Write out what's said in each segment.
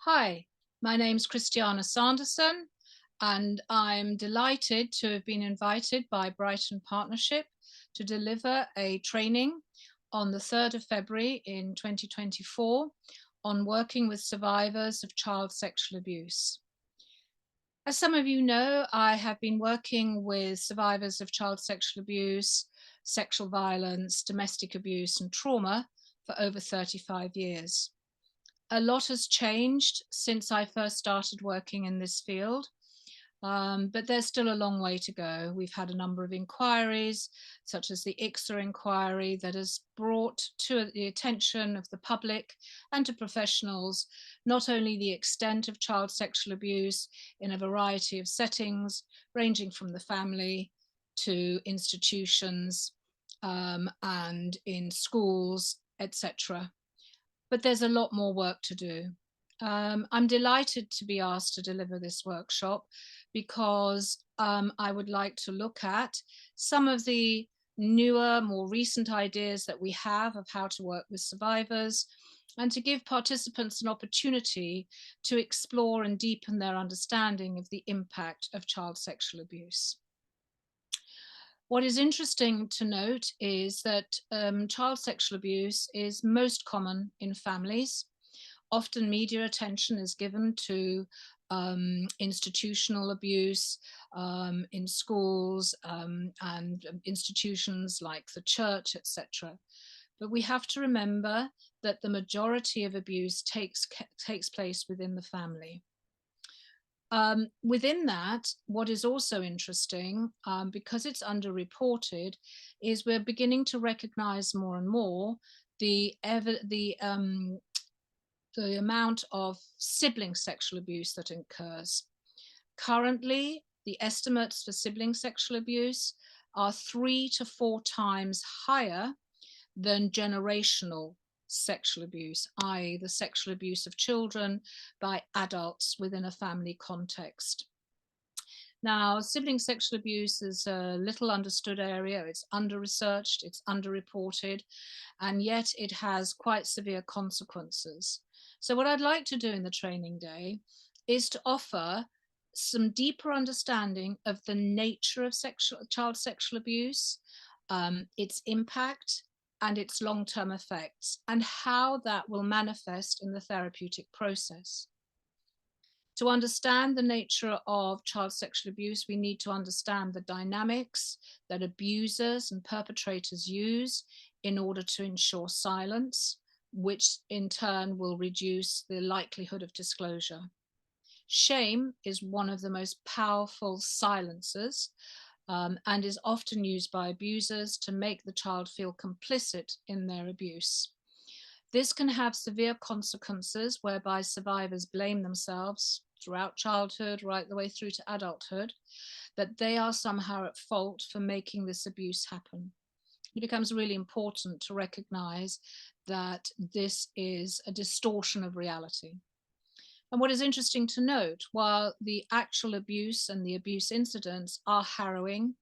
Hi, my name's Christiane Sanderson, and I'm delighted to have been invited by Brighton Partnership to deliver a training on the 3rd of February in 2024 on working with survivors of child sexual abuse. As some of you know, I have been working with survivors of child sexual abuse, sexual violence, domestic abuse, and trauma for over 35 years. A lot has changed since I first started working in this field, but there's still a long way to go. We've had a number of inquiries, such as the ICSA inquiry, that has brought to the attention of the public and to professionals not only the extent of child sexual abuse in a variety of settings, ranging from the family to institutions and in schools, etc. But there's a lot more work to do. I'm delighted to be asked to deliver this workshop because I would like to look at some of the newer, more recent ideas that we have of how to work with survivors and to give participants an opportunity to explore and deepen their understanding of the impact of child sexual abuse. What is interesting to note is that child sexual abuse is most common in families. Often media attention is given to institutional abuse in schools and institutions like the church, etc. But we have to remember that the majority of abuse takes place within the family. Within that, what is also interesting, because it's underreported, is we're beginning to recognize more and more the amount of sibling sexual abuse that occurs. Currently, the estimates for sibling sexual abuse are 3 to 4 times higher than generational sexual abuse, i.e., the sexual abuse of children by adults within a family context. Now, sibling sexual abuse is a little understood area. It's under-researched, it's underreported, and yet it has quite severe consequences. So what I'd like to do in the training day is to offer some deeper understanding of the nature of child sexual abuse, its impact, and its long-term effects, and how that will manifest in the therapeutic process. To understand the nature of child sexual abuse, we need to understand the dynamics that abusers and perpetrators use in order to ensure silence, which in turn will reduce the likelihood of disclosure. Shame is one of the most powerful silencers and is often used by abusers to make the child feel complicit in their abuse. This can have severe consequences whereby survivors blame themselves throughout childhood, right the way through to adulthood, that they are somehow at fault for making this abuse happen. It becomes really important to recognize that this is a distortion of reality. And what is interesting to note, while the actual abuse and the abuse incidents are harrowing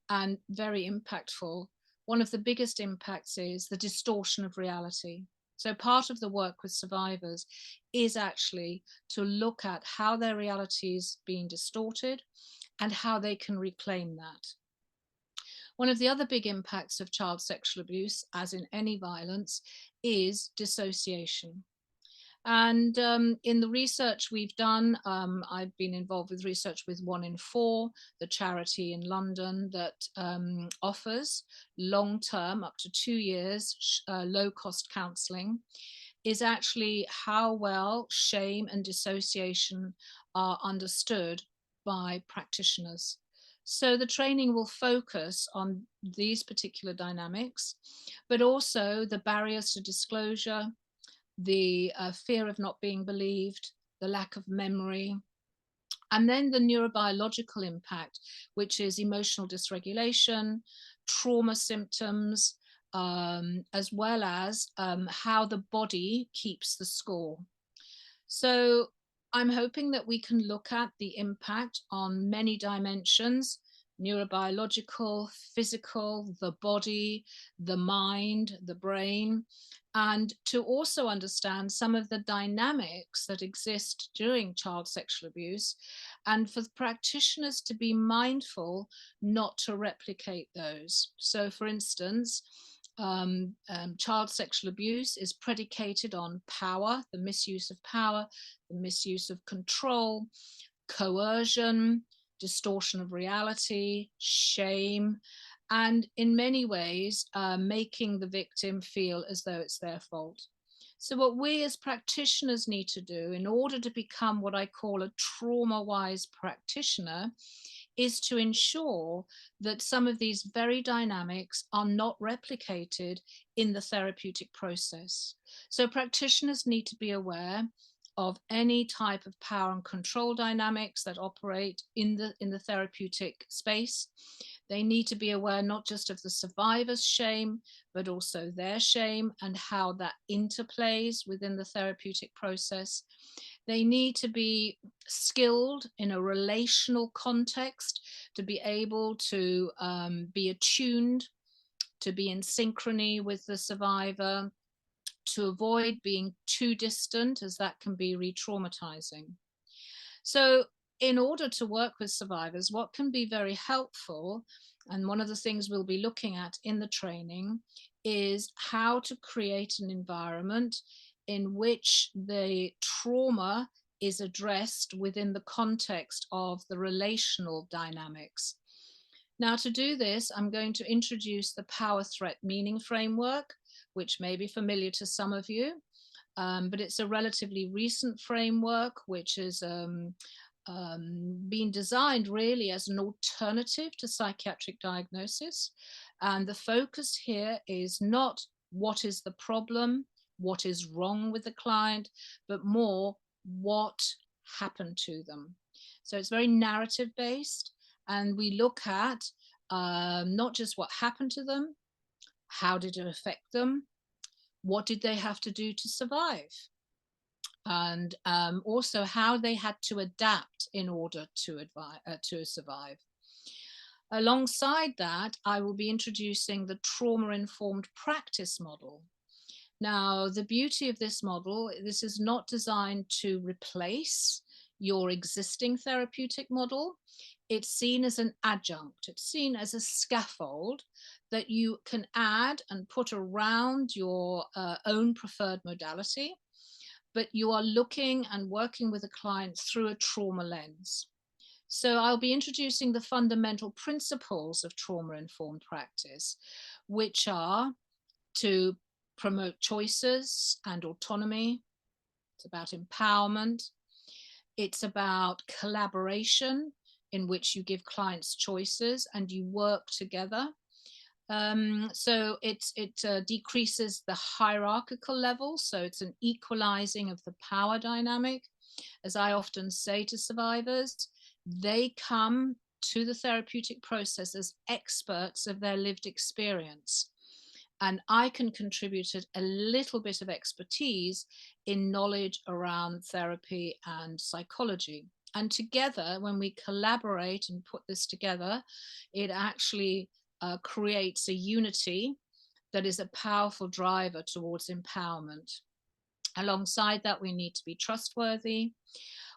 and very impactful, one of the biggest impacts is the distortion of reality. So part of the work with survivors is actually to look at how their reality is being distorted and how they can reclaim that. One of the other big impacts of child sexual abuse, as in any violence, is dissociation. And in the research we've done, I've been involved with research with 1 in 4, the charity in London that offers long-term, up to 2 years, low-cost counselling, is actually how well shame and dissociation are understood by practitioners. So the training will focus on these particular dynamics, but also the barriers to disclosure, the fear of not being believed, the lack of memory, and then the neurobiological impact, which is emotional dysregulation, trauma symptoms, as well as how the body keeps the score. So I'm hoping that we can look at the impact on many dimensions, neurobiological, physical, the body, the mind, the brain, and to also understand some of the dynamics that exist during child sexual abuse, and for the practitioners to be mindful not to replicate those. So, for instance, child sexual abuse is predicated on power, the misuse of power, the misuse of control, coercion, distortion of reality, shame, and in many ways, making the victim feel as though it's their fault. So, what we as practitioners need to do in order to become what I call a trauma wise practitioner is to ensure that some of these very dynamics are not replicated in the therapeutic process. So, practitioners need to be aware of any type of power and control dynamics that operate in the therapeutic space. They need to be aware not just of the survivor's shame, but also their shame and how that interplays within the therapeutic process. They need to be skilled in a relational context to be able to be attuned, to be in synchrony with the survivor, to avoid being too distant, as that can be re-traumatizing. So, in order to work with survivors, what can be very helpful, and one of the things we'll be looking at in the training, is how to create an environment in which the trauma is addressed within the context of the relational dynamics. Now, to do this, I'm going to introduce the power threat meaning framework, which may be familiar to some of you, but it's a relatively recent framework which has been designed really as an alternative to psychiatric diagnosis. And the focus here is not what is the problem, what is wrong with the client, but more what happened to them. So it's very narrative based, and we look at not just what happened to them, how did it affect them, what did they have to do to survive, and also how they had to adapt in order to survive. Alongside that, I will be introducing the trauma-informed practice model. Now, the beauty of this model, this is not designed to replace your existing therapeutic model. It's seen as an adjunct. It's seen as a scaffold that you can add and put around your own preferred modality, but you are looking and working with a client through a trauma lens. So I'll be introducing the fundamental principles of trauma-informed practice, which are to promote choices and autonomy. It's about empowerment. It's about collaboration, in which you give clients choices and you work together. So it decreases the hierarchical level. So it's an equalizing of the power dynamic. As I often say to survivors, they come to the therapeutic process as experts of their lived experience. And I can contribute a little bit of expertise in knowledge around therapy and psychology. And together, when we collaborate and put this together, it actually creates a unity that is a powerful driver towards empowerment. Alongside that, we need to be trustworthy.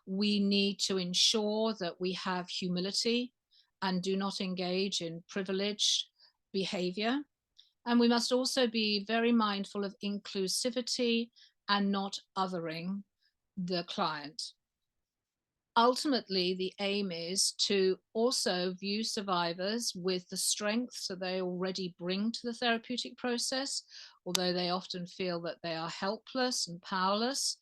We need to ensure that we have humility and do not engage in privileged behavior. And we must also be very mindful of inclusivity and not othering the client. Ultimately, the aim is to also view survivors with the strengths that they already bring to the therapeutic process. Although they often feel that they are helpless and powerless,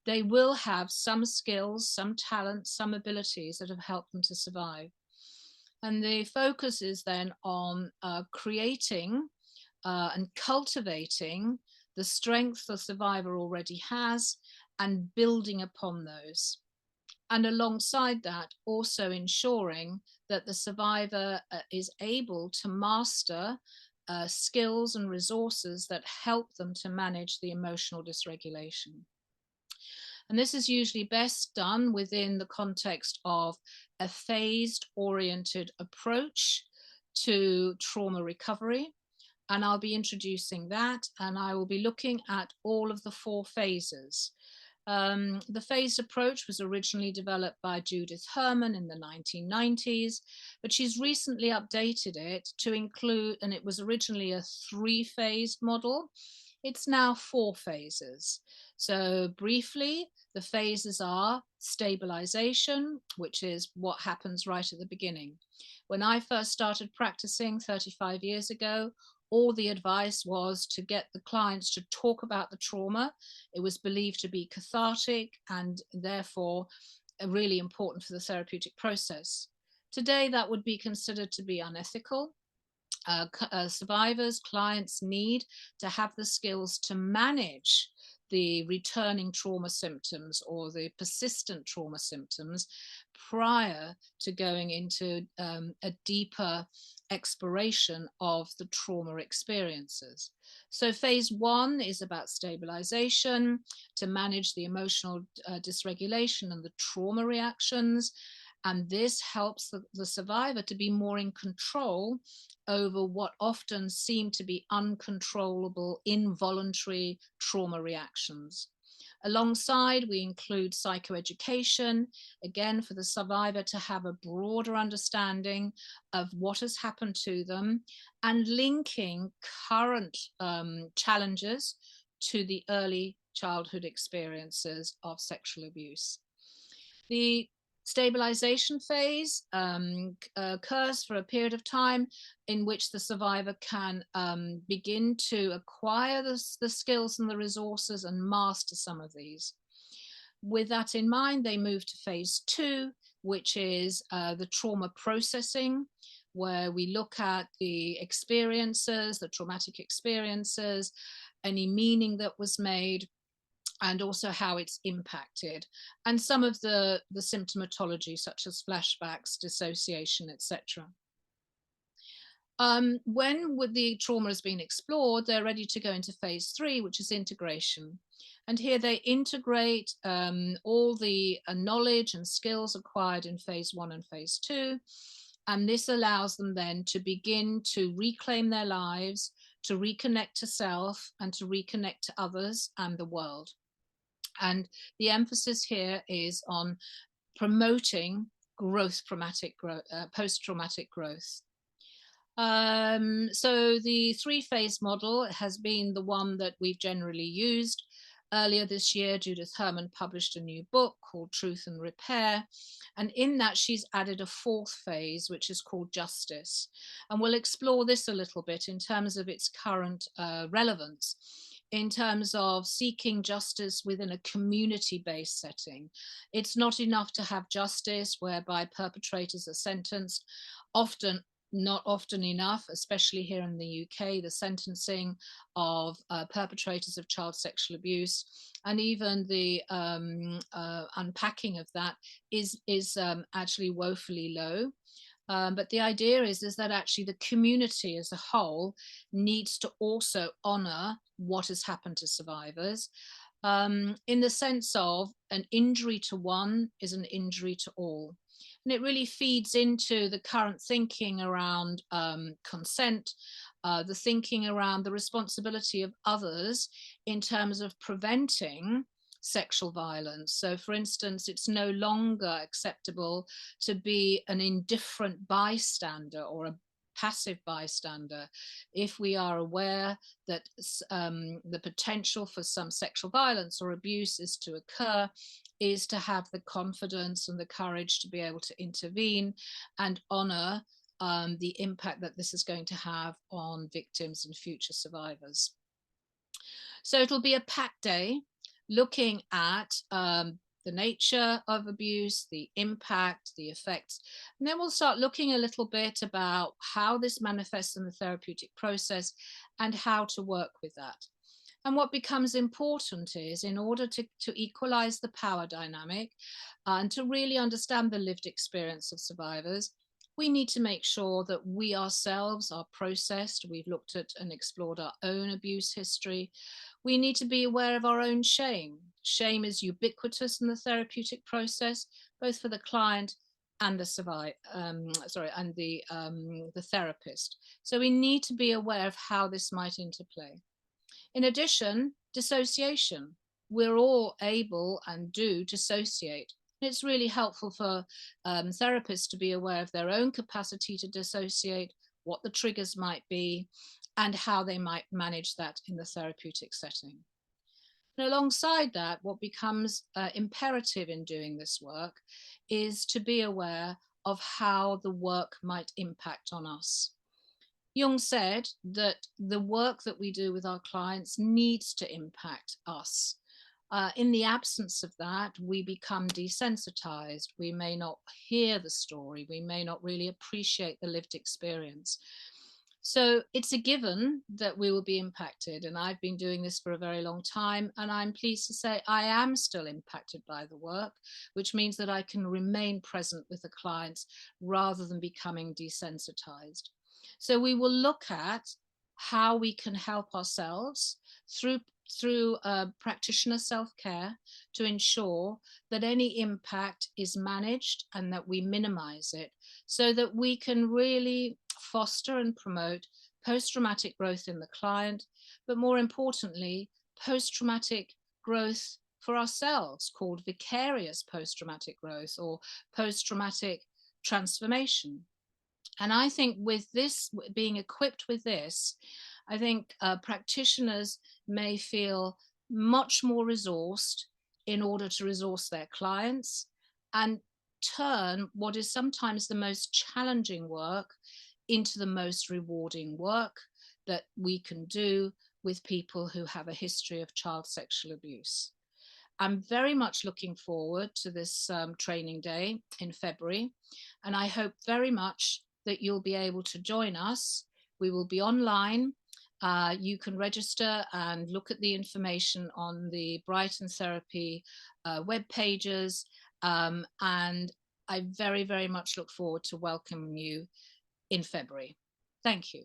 they will have some skills, some talents, some abilities that have helped them to survive. And the focus is then on creating and cultivating the strengths the survivor already has and building upon those. And alongside that, also ensuring that the survivor is able to master skills and resources that help them to manage the emotional dysregulation. And this is usually best done within the context of a phased oriented approach to trauma recovery. And I'll be introducing that, and I will be looking at all of the 4 phases. The phased approach was originally developed by Judith Herman in the 1990s, but she's recently updated it to include, and it was originally a 3-phased model. It's now 4 phases. So briefly, the phases are stabilization, which is what happens right at the beginning. When I first started practicing 35 years ago, all the advice was to get the clients to talk about the trauma. It was believed to be cathartic and therefore really important for the therapeutic process. Today, that would be considered to be unethical. Survivors, clients need to have the skills to manage the returning trauma symptoms or the persistent trauma symptoms prior to going into a deeper exploration of the trauma experiences. So phase 1 is about stabilization, to manage the emotional dysregulation and the trauma reactions. And this helps the survivor to be more in control over what often seem to be uncontrollable, involuntary trauma reactions. Alongside, we include psychoeducation, again, for the survivor to have a broader understanding of what has happened to them and linking current challenges to the early childhood experiences of sexual abuse. The stabilization phase occurs for a period of time in which the survivor can begin to acquire the skills and the resources and master some of these. With that in mind, they move to phase 2, which is the trauma processing, where we look at the experiences, the traumatic experiences, any meaning that was made, and also how it's impacted, and some of the symptomatology such as flashbacks, dissociation, etc. When the trauma has been explored, they're ready to go into phase 3, which is integration. And here they integrate all the knowledge and skills acquired in phase 1 and phase 2. And this allows them then to begin to reclaim their lives, to reconnect to self, and to reconnect to others and the world. And the emphasis here is on promoting post-traumatic growth. So the 3-phase model has been the one that we've generally used. Earlier this year, Judith Herman published a new book called Truth and Repair. And in that, she's added a 4th phase, which is called Justice. And we'll explore this a little bit in terms of its current relevance, in terms of seeking justice within a community-based setting. It's not enough to have justice whereby perpetrators are sentenced. Not often enough, especially here in the UK, the sentencing of perpetrators of child sexual abuse, and even the unpacking of that is actually woefully low. But the idea is that actually the community as a whole needs to also honor what has happened to survivors, in the sense of an injury to one is an injury to all. And it really feeds into the current thinking around consent, the thinking around the responsibility of others in terms of preventing sexual violence. So, for instance, it's no longer acceptable to be an indifferent bystander or a passive bystander. If we are aware that the potential for some sexual violence or abuse is to occur, is to have the confidence and the courage to be able to intervene and honor the impact that this is going to have on victims and future survivors. So it'll be a packed day looking at the nature of abuse, the impact, the effects. And then we'll start looking a little bit about how this manifests in the therapeutic process and how to work with that. And what becomes important is, in order to equalize the power dynamic and to really understand the lived experience of survivors, We need to make sure that we ourselves are processed. We've looked at and explored our own abuse history. We need to be aware of our own shame. Shame is ubiquitous in the therapeutic process, both for the client and the therapist. So we need to be aware of how this might interplay. In addition, dissociation. We're all able and do dissociate. It's really helpful for therapists to be aware of their own capacity to dissociate, what the triggers might be, and how they might manage that in the therapeutic setting. And alongside that, what becomes imperative in doing this work is to be aware of how the work might impact on us. Jung said that the work that we do with our clients needs to impact us. In the absence of that, we become desensitized. We may not hear the story. We may not really appreciate the lived experience. So it's a given that we will be impacted. And I've been doing this for a very long time. And I'm pleased to say I am still impacted by the work, which means that I can remain present with the clients rather than becoming desensitized. So we will look at how we can help ourselves through practitioner self-care to ensure that any impact is managed and that we minimize it so that we can really foster and promote post-traumatic growth in the client, but more importantly, post-traumatic growth for ourselves, called vicarious post-traumatic growth or post-traumatic transformation. And I think with this, being equipped with this, I think practitioners may feel much more resourced in order to resource their clients and turn what is sometimes the most challenging work into the most rewarding work that we can do with people who have a history of child sexual abuse. I'm very much looking forward to this training day in February, and I hope very much that you'll be able to join us. We will be online. You can register and look at the information on the Brighton Therapy web pages. And I very, very much look forward to welcoming you in February. Thank you.